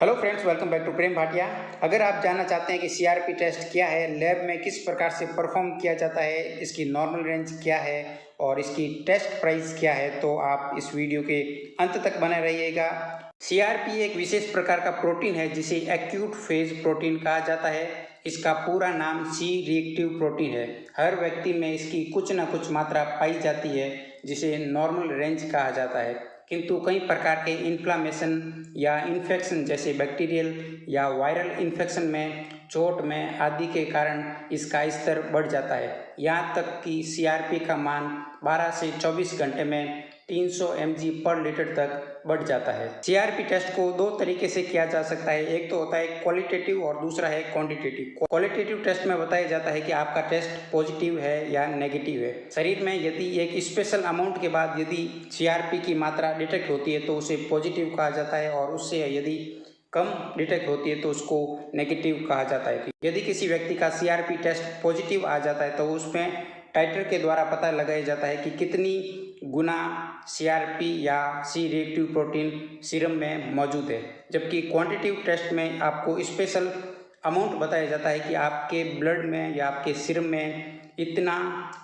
Hello friends, welcome back to Prem Bhatia. अगर आप जानना चाहते हैं कि सीआरपी टेस्ट क्या है, लैब में किस प्रकार से परफॉर्म किया जाता है, इसकी नॉर्मल रेंज क्या है और इसकी टेस्ट प्राइस क्या है, तो आप इस वीडियो के अंत तक बने रहिएगा। सीआरपी एक विशेष प्रकार का प्रोटीन है जिसे एक्यूट फेज प्रोटीन कहा जाता है। इसका पूरा नाम सी रिएक्टिव प्रोटीन है। हर व्यक्ति में इसकी कुछ न कुछ मात्रा पाई जाती है जिसे नॉर्मल रेंज कहा जाता है, किंतु कई प्रकार के इन्फ्लामेशन या इन्फेक्शन जैसे बैक्टीरियल या वायरल इन्फेक्शन में, चोट में आदि के कारण इसका स्तर बढ़ जाता है। यहाँ तक कि सीआरपी का मान 12 से 24 घंटे में 300 mg पर लीटर तक बढ़ जाता है। सीआरपी टेस्ट को दो तरीके से किया जा सकता है। एक तो होता है क्वालिटेटिव और दूसरा है क्वांटिटेटिव। क्वालिटेटिव टेस्ट में बताया जाता है कि आपका टेस्ट पॉजिटिव है या नेगेटिव है। शरीर में यदि एक स्पेशल अमाउंट के बाद यदि सीआरपी की मात्रा डिटेक्ट होती है तो उसे पॉजिटिव कहा जाता है, और उससे यदि कम डिटेक्ट होती है तो उसको नेगेटिव कहा जाता है। यदि किसी व्यक्ति का सीआरपी टेस्ट पॉजिटिव आ जाता है तो उसमें टाइटर के द्वारा पता लगाया जाता है कि कितनी गुना सीआरपी या सी रिएक्टिव प्रोटीन सीरम में मौजूद है। जबकि क्वांटिटेटिव टेस्ट में आपको स्पेशल अमाउंट बताया जाता है कि आपके ब्लड में या आपके सीरम में इतना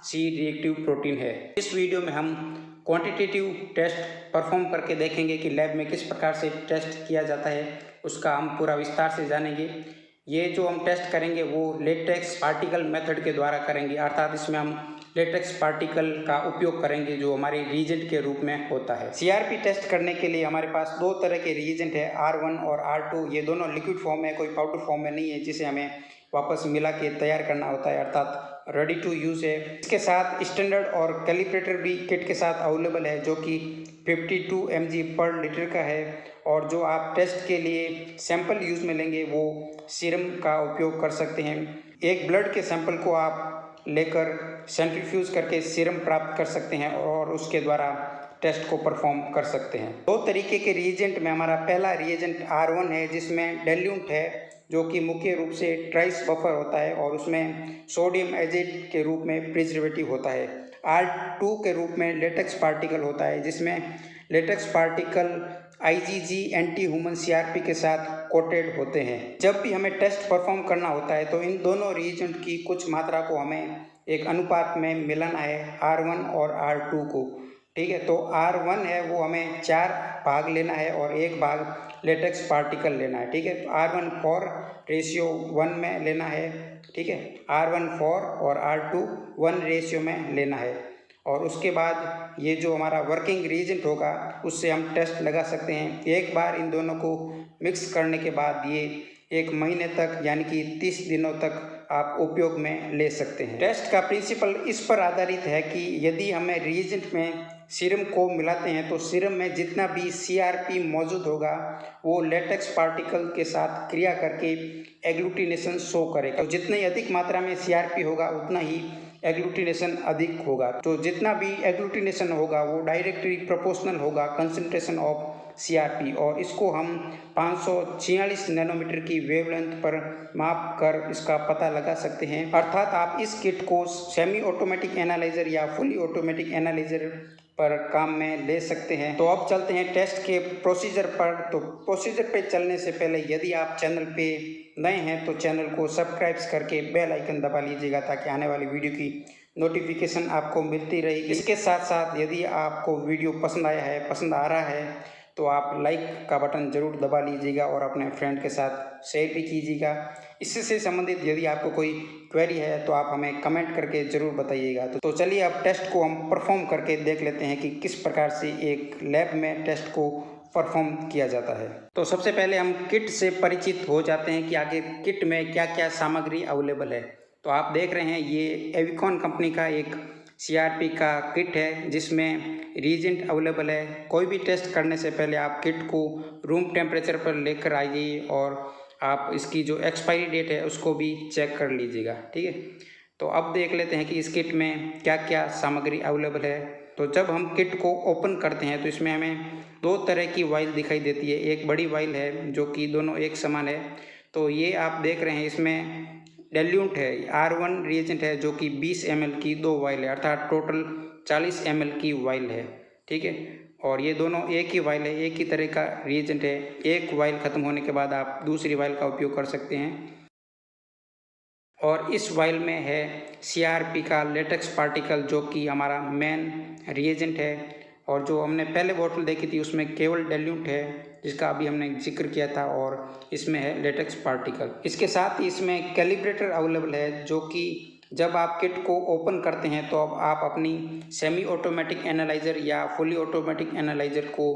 सी रिएक्टिव प्रोटीन है। इस वीडियो में हम क्वांटिटेटिव टेस्ट परफॉर्म करके देखेंगे कि लैब में किस प्रकार से टेस्ट किया जाता है, उसका हम पूरा विस्तार से जानेंगे। ये जो हम टेस्ट करेंगे वो लेटेक्स पार्टिकल मेथड के द्वारा करेंगे, अर्थात इसमें हम लेटेक्स पार्टिकल का उपयोग करेंगे जो हमारे रिएजेंट के रूप में होता है। सीआरपी टेस्ट करने के लिए हमारे पास दो तरह के रिएजेंट है, R1 और R2। ये दोनों लिक्विड फॉर्म है, कोई पाउडर फॉर्म में नहीं है, जिसे हमें वापस मिला के तैयार करना होता है, अर्थात रेडी टू यूज़ है। इसके साथ स्टैंडर्ड और कैलिब्रेटर भी किट के साथ अवेलेबल है जो कि 52 mg पर लीटर का है। और जो आप टेस्ट के लिए सैंपल यूज़ में लेंगे वो सीरम का उपयोग कर सकते हैं। एक ब्लड के सैंपल को आप लेकर सेंट्रीफ्यूज करके सीरम प्राप्त कर सकते हैं और उसके द्वारा टेस्ट को परफॉर्म कर सकते हैं। दो तरीके के रिएजेंट में हमारा पहला रिएजेंट R1 है जिसमें डेल्यूंट है जो कि मुख्य रूप से ट्राइस बफर होता है और उसमें सोडियम एजेट के रूप में प्रिजर्वेटिव होता है। R2 के रूप में लेटेक्स पार्टिकल होता है जिसमें latex particle IgG anti human CRP के साथ कोटेड होते हैं। जब भी हमें टेस्ट परफॉर्म करना होता है तो इन दोनों रिएजेंट की कुछ मात्रा को हमें एक अनुपात में मिलाना है, R1 और R2 को। ठीक है, तो R1 है वो हमें 4 भाग लेना है और 1 भाग लेटेक्स पार्टिकल लेना है। ठीक है, तो R1 4:1 में लेना है। ठीक है, R1 4 और R2 1 रेशियो में लेना है। और उसके बाद ये जो हमारा वर्किंग रिएजेंट होगा उससे हम टेस्ट लगा सकते हैं। एक बार इन दोनों को मिक्स करने के बाद ये 1 महीने तक यानी कि 30 दिनों तक आप उपयोग में ले सकते हैं। टेस्ट का प्रिंसिपल इस पर आधारित है कि यदि हमें रिएजेंट में सीरम को मिलाते हैं तो सीरम में जितना भी सीआरपी मौजूद होगा वो लेटेक्स पार्टिकल के साथ क्रिया करके एग्लूटिनेशन शो करेगा। तो जितनी अधिक मात्रा में सीआरपी होगा उतना ही एग्लूटिनेशन अधिक होगा। तो जितना भी एग्लूटिनेशन होगा वो डायरेक्टली प्रोपोर्शनल होगा कंसंट्रेशन ऑफ सीआरपी, और इसको हम 546 नैनोमीटर की वेवलेंथ पर माप कर इसका पता लगा सकते हैं। अर्थात आप इस किट को सेमी ऑटोमेटिक एनालाइजर या फुली ऑटोमेटिक एनालाइजर पर काम में ले सकते हैं। तो अब चलते हैं टेस्ट के प्रोसीजर पर। तो प्रोसीजर पे चलने से पहले यदि आप चैनल पे नए हैं तो चैनल को सब्सक्राइब करके बेल आइकन दबा लीजिएगा ताकि आने वाली वीडियो की नोटिफिकेशन आपको मिलती रहेगी। इसके साथ साथ यदि आपको वीडियो पसंद आया है, पसंद आ रहा है, तो आप लाइक का बटन ज़रूर दबा लीजिएगा और अपने फ्रेंड के साथ शेयर भी कीजिएगा। इससे संबंधित यदि आपको कोई क्वेरी है तो आप हमें कमेंट करके ज़रूर बताइएगा। तो चलिए अब टेस्ट को हम परफॉर्म करके देख लेते हैं कि किस प्रकार से एक लैब में टेस्ट को परफॉर्म किया जाता है। तो सबसे पहले हम किट से परिचित हो जाते हैं कि आगे किट में क्या क्या सामग्री अवेलेबल है। तो आप देख रहे हैं ये एविकॉन कंपनी का एक सीआरपी का किट है जिसमें रिएजेंट अवेलेबल है। कोई भी टेस्ट करने से पहले आप किट को रूम टेम्परेचर पर लेकर आइए और आप इसकी जो एक्सपायरी डेट है उसको भी चेक कर लीजिएगा। ठीक है, तो अब देख लेते हैं कि इस किट में क्या क्या सामग्री अवेलेबल है। तो जब हम किट को ओपन करते हैं तो इसमें हमें दो तरह की वाइल दिखाई देती है। एक बड़ी वाइल है जो कि दोनों एक समान है। तो ये आप देख रहे हैं इसमें डेल्यूंट है, R1 रिएजेंट है जो कि 20 ml की 2 वाइल है, अर्थात टोटल 40 ml की वाइल है। ठीक है, और ये दोनों एक ही वाइल है, एक ही तरह का रिएजेंट है। एक वाइल ख़त्म होने के बाद आप दूसरी वाइल का उपयोग कर सकते हैं। और इस वाइल में है CRP का लेटेक्स पार्टिकल, जो कि हमारा मेन रिएजेंट है। और जो हमने पहले बोतल देखी थी उसमें केवल डाइल्यूट है, जिसका अभी हमने जिक्र किया था, और इसमें है लेटेक्स पार्टिकल। इसके साथ ही इसमें कैलिब्रेटर अवेलेबल है, जो कि जब आप किट को ओपन करते हैं तो अब आप अपनी सेमी ऑटोमेटिक एनालाइज़र या फुली ऑटोमेटिक एनालाइज़र को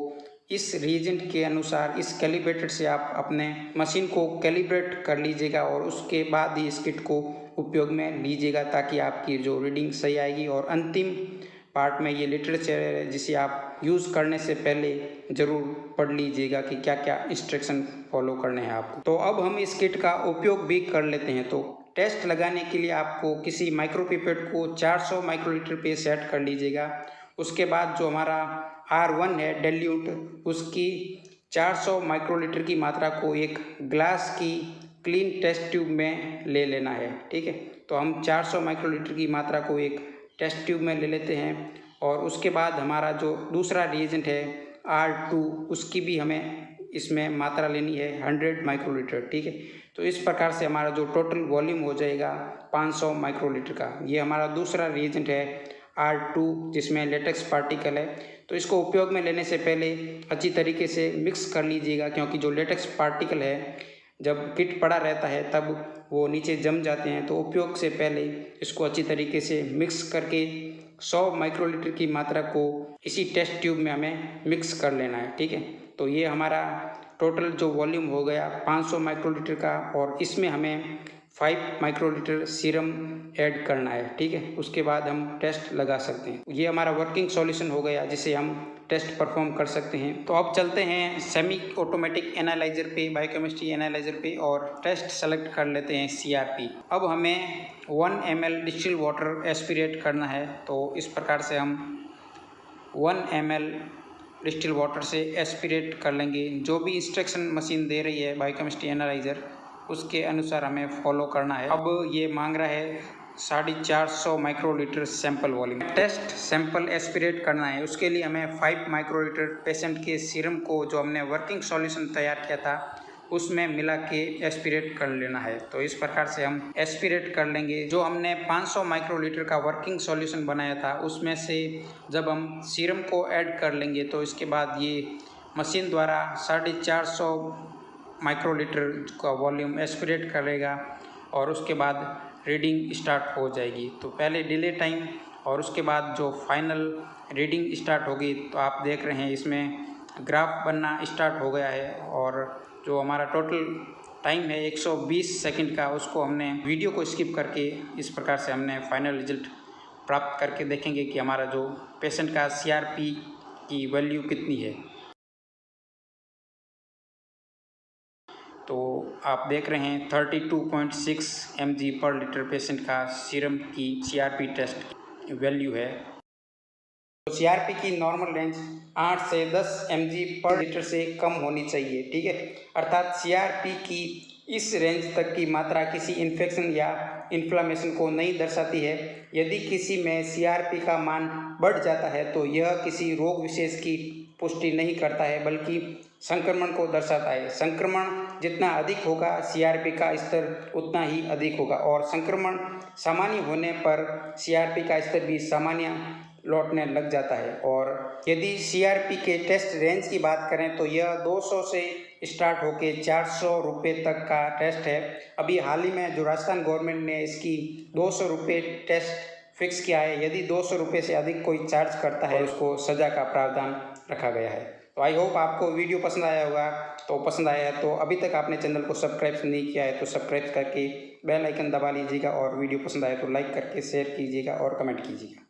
इस रीजेंट के अनुसार इस कैलिब्रेटर से आप अपने मशीन को कैलिब्रेट कर लीजिएगा और उसके बाद ही इस किट को उपयोग में लीजिएगा, ताकि आपकी जो रीडिंग सही आएगी। और अंतिम पार्ट में ये लिटरेचर है, जिसे आप यूज़ करने से पहले ज़रूर पढ़ लीजिएगा कि क्या क्या इंस्ट्रक्शन फॉलो करने हैं आपको। तो अब हम इस किट का उपयोग भी कर लेते हैं। तो टेस्ट लगाने के लिए आपको किसी माइक्रोपिपेट को 400 माइक्रोलीटर पे सेट कर लीजिएगा। उसके बाद जो हमारा R1 है डाइल्यूट, उसकी 400 माइक्रोलीटर की मात्रा को एक ग्लास की क्लीन टेस्ट ट्यूब में ले लेना है। ठीक है, तो हम 400 माइक्रोलीटर की मात्रा को एक टेस्ट ट्यूब में ले लेते हैं। और उसके बाद हमारा जो दूसरा रिएजेंट है R2, उसकी भी हमें इसमें मात्रा लेनी है 100 माइक्रोलीटर। ठीक है, तो इस प्रकार से हमारा जो टोटल वॉल्यूम हो जाएगा 500 माइक्रोलीटर का। ये हमारा दूसरा रिएजेंट है R2, जिसमें लेटेक्स पार्टिकल है। तो इसको उपयोग में लेने से पहले अच्छी तरीके से मिक्स कर लीजिएगा, क्योंकि जो लेटेक्स पार्टिकल है जब किट पड़ा रहता है तब वो नीचे जम जाते हैं। तो उपयोग से पहले इसको अच्छी तरीके से मिक्स करके 100 माइक्रोलीटर की मात्रा को इसी टेस्ट ट्यूब में हमें मिक्स कर लेना है। ठीक है, तो ये हमारा टोटल जो वॉल्यूम हो गया 500 माइक्रोलीटर का, और इसमें हमें 5 माइक्रोलीटर सीरम ऐड करना है। ठीक है, उसके बाद हम टेस्ट लगा सकते हैं। ये हमारा वर्किंग सॉल्यूशन हो गया, जिसे हम टेस्ट परफॉर्म कर सकते हैं। तो अब चलते हैं सेमी ऑटोमेटिक एनालाइजर पे, बायोकेमिस्ट्री एनालाइजर पे, और टेस्ट सेलेक्ट कर लेते हैं CRP। अब हमें 1 ml डिस्टिल वाटर एस्पिरेट करना है। तो इस प्रकार से हम 1 ml डिस्टिल वाटर से एस्पिरेट कर लेंगे। जो भी इंस्ट्रक्शन मशीन दे रही है बायोकेमिस्ट्री एनालाइजर, उसके अनुसार हमें फॉलो करना है। अब ये मांग रहा है 450 microlitre sample volume. Test sample aspirate करना है, उसके लिए हमें 5 माइक्रोलीटर पेशेंट के सीरम को, जो हमने वर्किंग सॉल्यूशन तैयार किया था, उसमें मिला के एस्पिरेट कर लेना है। तो इस प्रकार से हम एस्पिरेट कर लेंगे। जो हमने 500 माइक्रोलीटर का वर्किंग सॉल्यूशन बनाया था, उसमें से जब हम सीरम को ऐड कर लेंगे तो इसके बाद ये मशीन द्वारा 450 माइक्रोलीटर का वॉल्यूम एस्पिरेट करेगा और उसके बाद रीडिंग स्टार्ट हो जाएगी। तो पहले डिले टाइम और उसके बाद जो फाइनल रीडिंग स्टार्ट होगी, तो आप देख रहे हैं इसमें ग्राफ बनना स्टार्ट हो गया है। और जो हमारा टोटल टाइम है 120 सेकंड का, उसको हमने वीडियो को स्किप करके इस प्रकार से हमने फाइनल रिजल्ट प्राप्त करके देखेंगे कि हमारा जो पेशेंट का CRP की वैल्यू कितनी है। तो आप देख रहे हैं 32.6 mg पर लीटर पेशेंट का सीरम की CRP टेस्ट वैल्यू है। तो CRP की नॉर्मल रेंज 8 से 10 mg पर लीटर से कम होनी चाहिए। ठीक है, अर्थात CRP की इस रेंज तक की मात्रा किसी इन्फेक्शन या इन्फ्लामेशन को नहीं दर्शाती है। यदि किसी में CRP का मान बढ़ जाता है तो यह किसी रोग विशेष की पुष्टि नहीं करता है, बल्कि संक्रमण को दर्शाता है। संक्रमण जितना अधिक होगा, CRP का स्तर उतना ही अधिक होगा, और संक्रमण सामान्य होने पर CRP का स्तर भी सामान्य लौटने लग जाता है। और यदि CRP के टेस्ट रेंज की बात करें तो यह 200 से स्टार्ट होके 400 रुपये तक का टेस्ट है। अभी हाल ही में जो राजस्थान गवर्नमेंट ने इसकी 200 रुपये टेस्ट फिक्स किया है। यदि 200 रुपये से अधिक कोई चार्ज करता है, उसको सज़ा का प्रावधान रखा गया है। तो आई होप आपको वीडियो पसंद आया होगा। तो पसंद आया है तो अभी तक आपने चैनल को सब्सक्राइब नहीं किया है तो सब्सक्राइब करके बेल आइकन दबा लीजिएगा, और वीडियो पसंद आए तो लाइक करके शेयर कीजिएगा और कमेंट कीजिएगा।